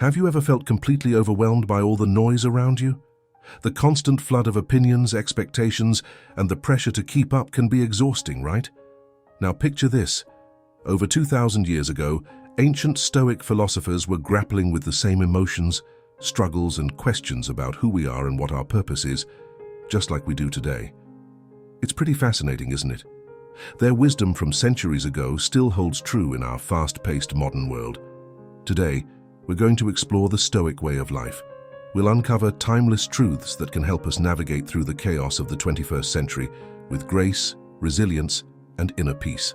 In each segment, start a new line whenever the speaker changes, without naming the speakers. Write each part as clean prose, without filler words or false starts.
Have you ever felt completely overwhelmed by all the noise around you? The constant flood of opinions, expectations, and the pressure to keep up can be exhausting, right? Now picture this. Over 2,000 years ago, ancient Stoic philosophers were grappling with the same emotions, struggles, and questions about who we are and what our purpose is, just like we do today. It's pretty fascinating, isn't it? Their wisdom from centuries ago still holds true in our fast-paced modern world. Today, we're going to explore the Stoic way of life. We'll uncover timeless truths that can help us navigate through the chaos of the 21st century with grace, resilience, and inner peace.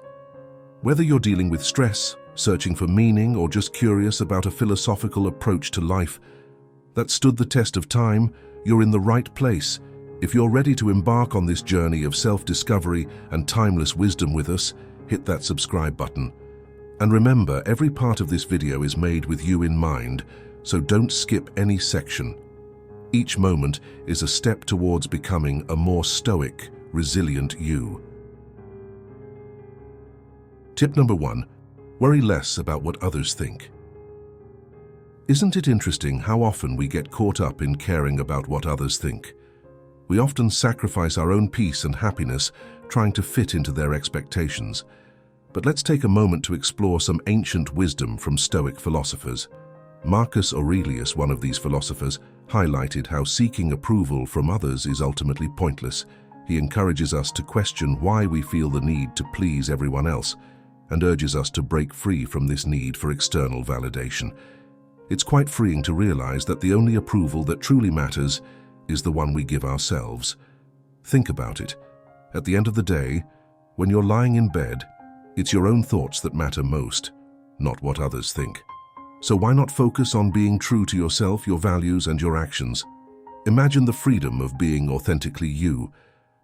Whether you're dealing with stress, searching for meaning, or just curious about a philosophical approach to life that stood the test of time, you're in the right place. If you're ready to embark on this journey of self-discovery and timeless wisdom with us, hit that subscribe button. And remember, every part of this video is made with you in mind, so don't skip any section. Each moment is a step towards becoming a more stoic, resilient you. Tip number 1, worry less about what others think. Isn't it interesting how often we get caught up in caring about what others think? We often sacrifice our own peace and happiness trying to fit into their expectations. But let's take a moment to explore some ancient wisdom from Stoic philosophers. Marcus Aurelius, one of these philosophers, highlighted how seeking approval from others is ultimately pointless. He encourages us to question why we feel the need to please everyone else, and urges us to break free from this need for external validation. It's quite freeing to realize that the only approval that truly matters is the one we give ourselves. Think about it. At the end of the day, when you're lying in bed, it's your own thoughts that matter most, not what others think. So why not focus on being true to yourself, your values, and your actions? Imagine the freedom of being authentically you,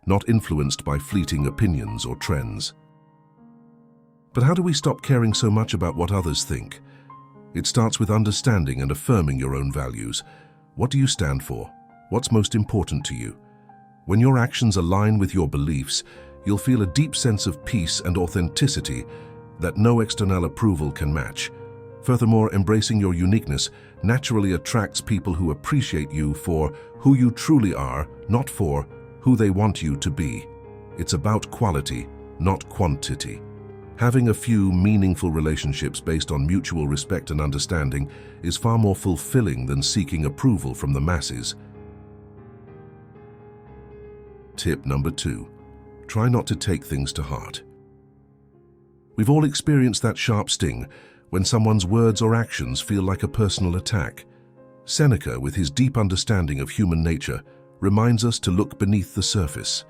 not influenced by fleeting opinions or trends. But how do we stop caring so much about what others think? It starts with understanding and affirming your own values. What do you stand for? What's most important to you? When your actions align with your beliefs, you'll feel a deep sense of peace and authenticity that no external approval can match. Furthermore, embracing your uniqueness naturally attracts people who appreciate you for who you truly are, not for who they want you to be. It's about quality, not quantity. Having a few meaningful relationships based on mutual respect and understanding is far more fulfilling than seeking approval from the masses. Tip number 2, try not to take things to heart. We've all experienced that sharp sting when someone's words or actions feel like a personal attack. Seneca, with his deep understanding of human nature, reminds us to look beneath the surface.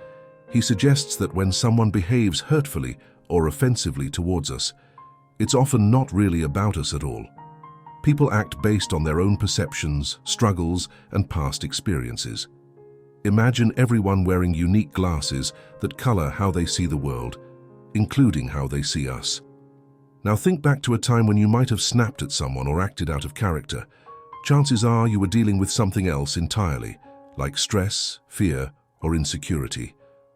He suggests that when someone behaves hurtfully or offensively towards us, it's often not really about us at all. People act based on their own perceptions, struggles, and past experiences. Imagine everyone wearing unique glasses that color how they see the world, including how they see us. Now think back to a time when you might have snapped at someone or acted out of character. Chances are you were dealing with something else entirely, like stress, fear, or insecurity.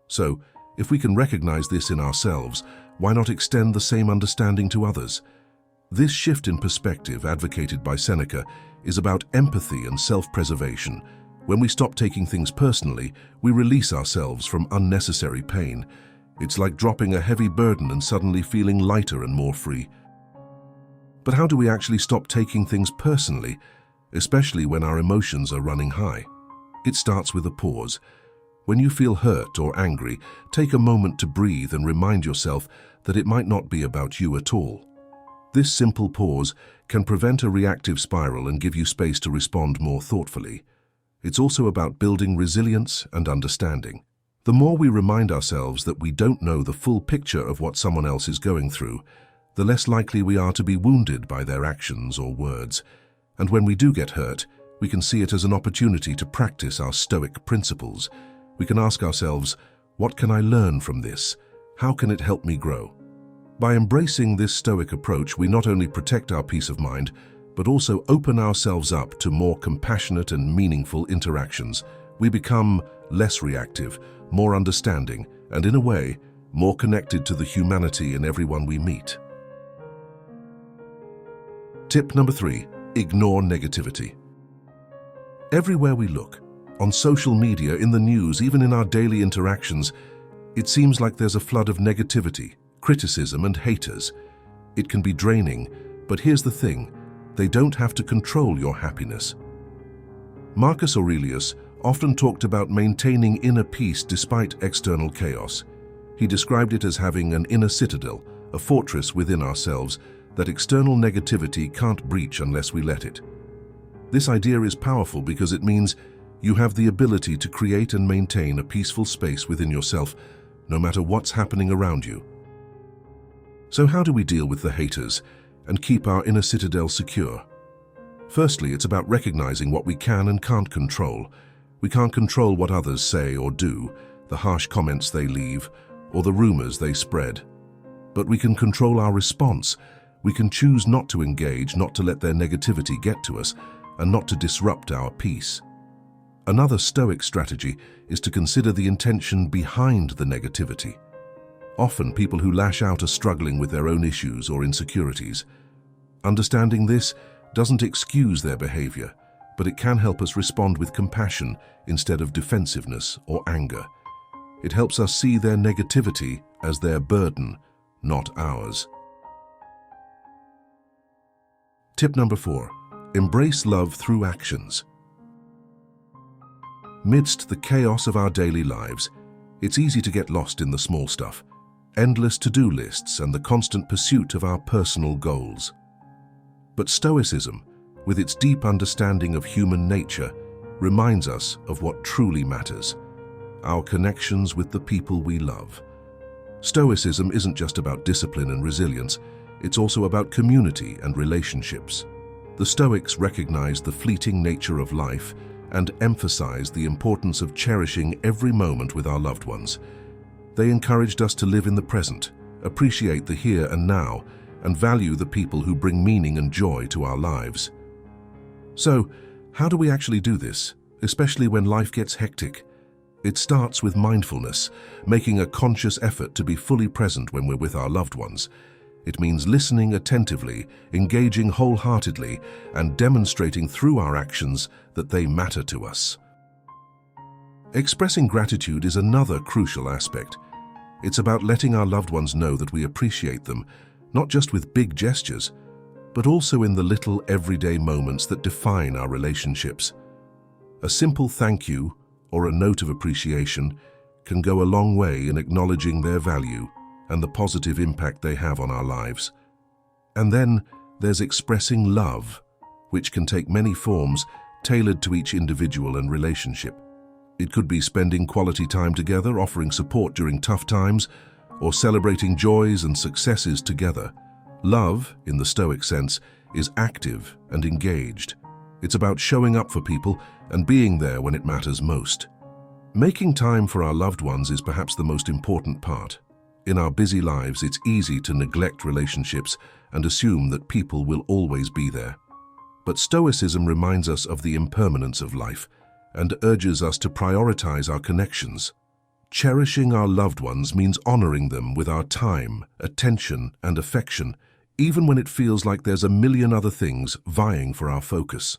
So, if we can recognize this in ourselves, why not extend the same understanding to others? This shift in perspective, advocated by Seneca, is about empathy and self-preservation. When we stop taking things personally, we release ourselves from unnecessary pain. It's like dropping a heavy burden and suddenly feeling lighter and more free. But how do we actually stop taking things personally, especially when our emotions are running high? It starts with a pause. When you feel hurt or angry, take a moment to breathe and remind yourself that it might not be about you at all. This simple pause can prevent a reactive spiral and give you space to respond more thoughtfully. It's also about building resilience and understanding. The more we remind ourselves that we don't know the full picture of what someone else is going through, the less likely we are to be wounded by their actions or words. And when we do get hurt, we can see it as an opportunity to practice our Stoic principles. We can ask ourselves, what can I learn from this? How can it help me grow? By embracing this Stoic approach, we not only protect our peace of mind, but also open ourselves up to more compassionate and meaningful interactions. We become less reactive, more understanding, and in a way, more connected to the humanity in everyone we meet. Tip number 3, Ignore negativity. Everywhere we look, on social media, in the news, even in our daily interactions, it seems like there's a flood of negativity, criticism, and haters. It can be draining, but here's the thing: they don't have to control your happiness. Marcus Aurelius often talked about maintaining inner peace despite external chaos. He described it as having an inner citadel, a fortress within ourselves that external negativity can't breach unless we let it. This idea is powerful because it means you have the ability to create and maintain a peaceful space within yourself, no matter what's happening around you. So how do we deal with the haters and keep our inner citadel secure? Firstly, it's about recognizing what we can and can't control. We can't control what others say or do, the harsh comments they leave, or the rumors they spread. But we can control our response. We can choose not to engage, not to let their negativity get to us, and not to disrupt our peace. Another Stoic strategy is to consider the intention behind the negativity. Often, people who lash out are struggling with their own issues or insecurities. Understanding this doesn't excuse their behavior, but it can help us respond with compassion instead of defensiveness or anger. It helps us see their negativity as their burden, not ours. Tip number 4. Embrace love through actions. Midst the chaos of our daily lives, it's easy to get lost in the small stuff, endless to-do lists, and the constant pursuit of our personal goals. But Stoicism, with its deep understanding of human nature, reminds us of what truly matters: our connections with the people we love. Stoicism isn't just about discipline and resilience, it's also about community and relationships. The Stoics recognized the fleeting nature of life and emphasized the importance of cherishing every moment with our loved ones. They encouraged us to live in the present, appreciate the here and now, and value the people who bring meaning and joy to our lives. So, how do we actually do this, especially when life gets hectic? It starts with mindfulness, making a conscious effort to be fully present when we're with our loved ones. It means listening attentively, engaging wholeheartedly, and demonstrating through our actions that they matter to us. Expressing gratitude is another crucial aspect. It's about letting our loved ones know that we appreciate them, not just with big gestures, but also in the little everyday moments that define our relationships. A simple thank you or a note of appreciation can go a long way in acknowledging their value and the positive impact they have on our lives. And then there's expressing love, which can take many forms, tailored to each individual and relationship. It could be spending quality time together, offering support during tough times, or celebrating joys and successes together. Love, in the Stoic sense, is active and engaged. It's about showing up for people and being there when it matters most. Making time for our loved ones is perhaps the most important part. In our busy lives, it's easy to neglect relationships and assume that people will always be there. But Stoicism reminds us of the impermanence of life and urges us to prioritize our connections. Cherishing our loved ones means honoring them with our time, attention, and affection, even when it feels like there's a million other things vying for our focus.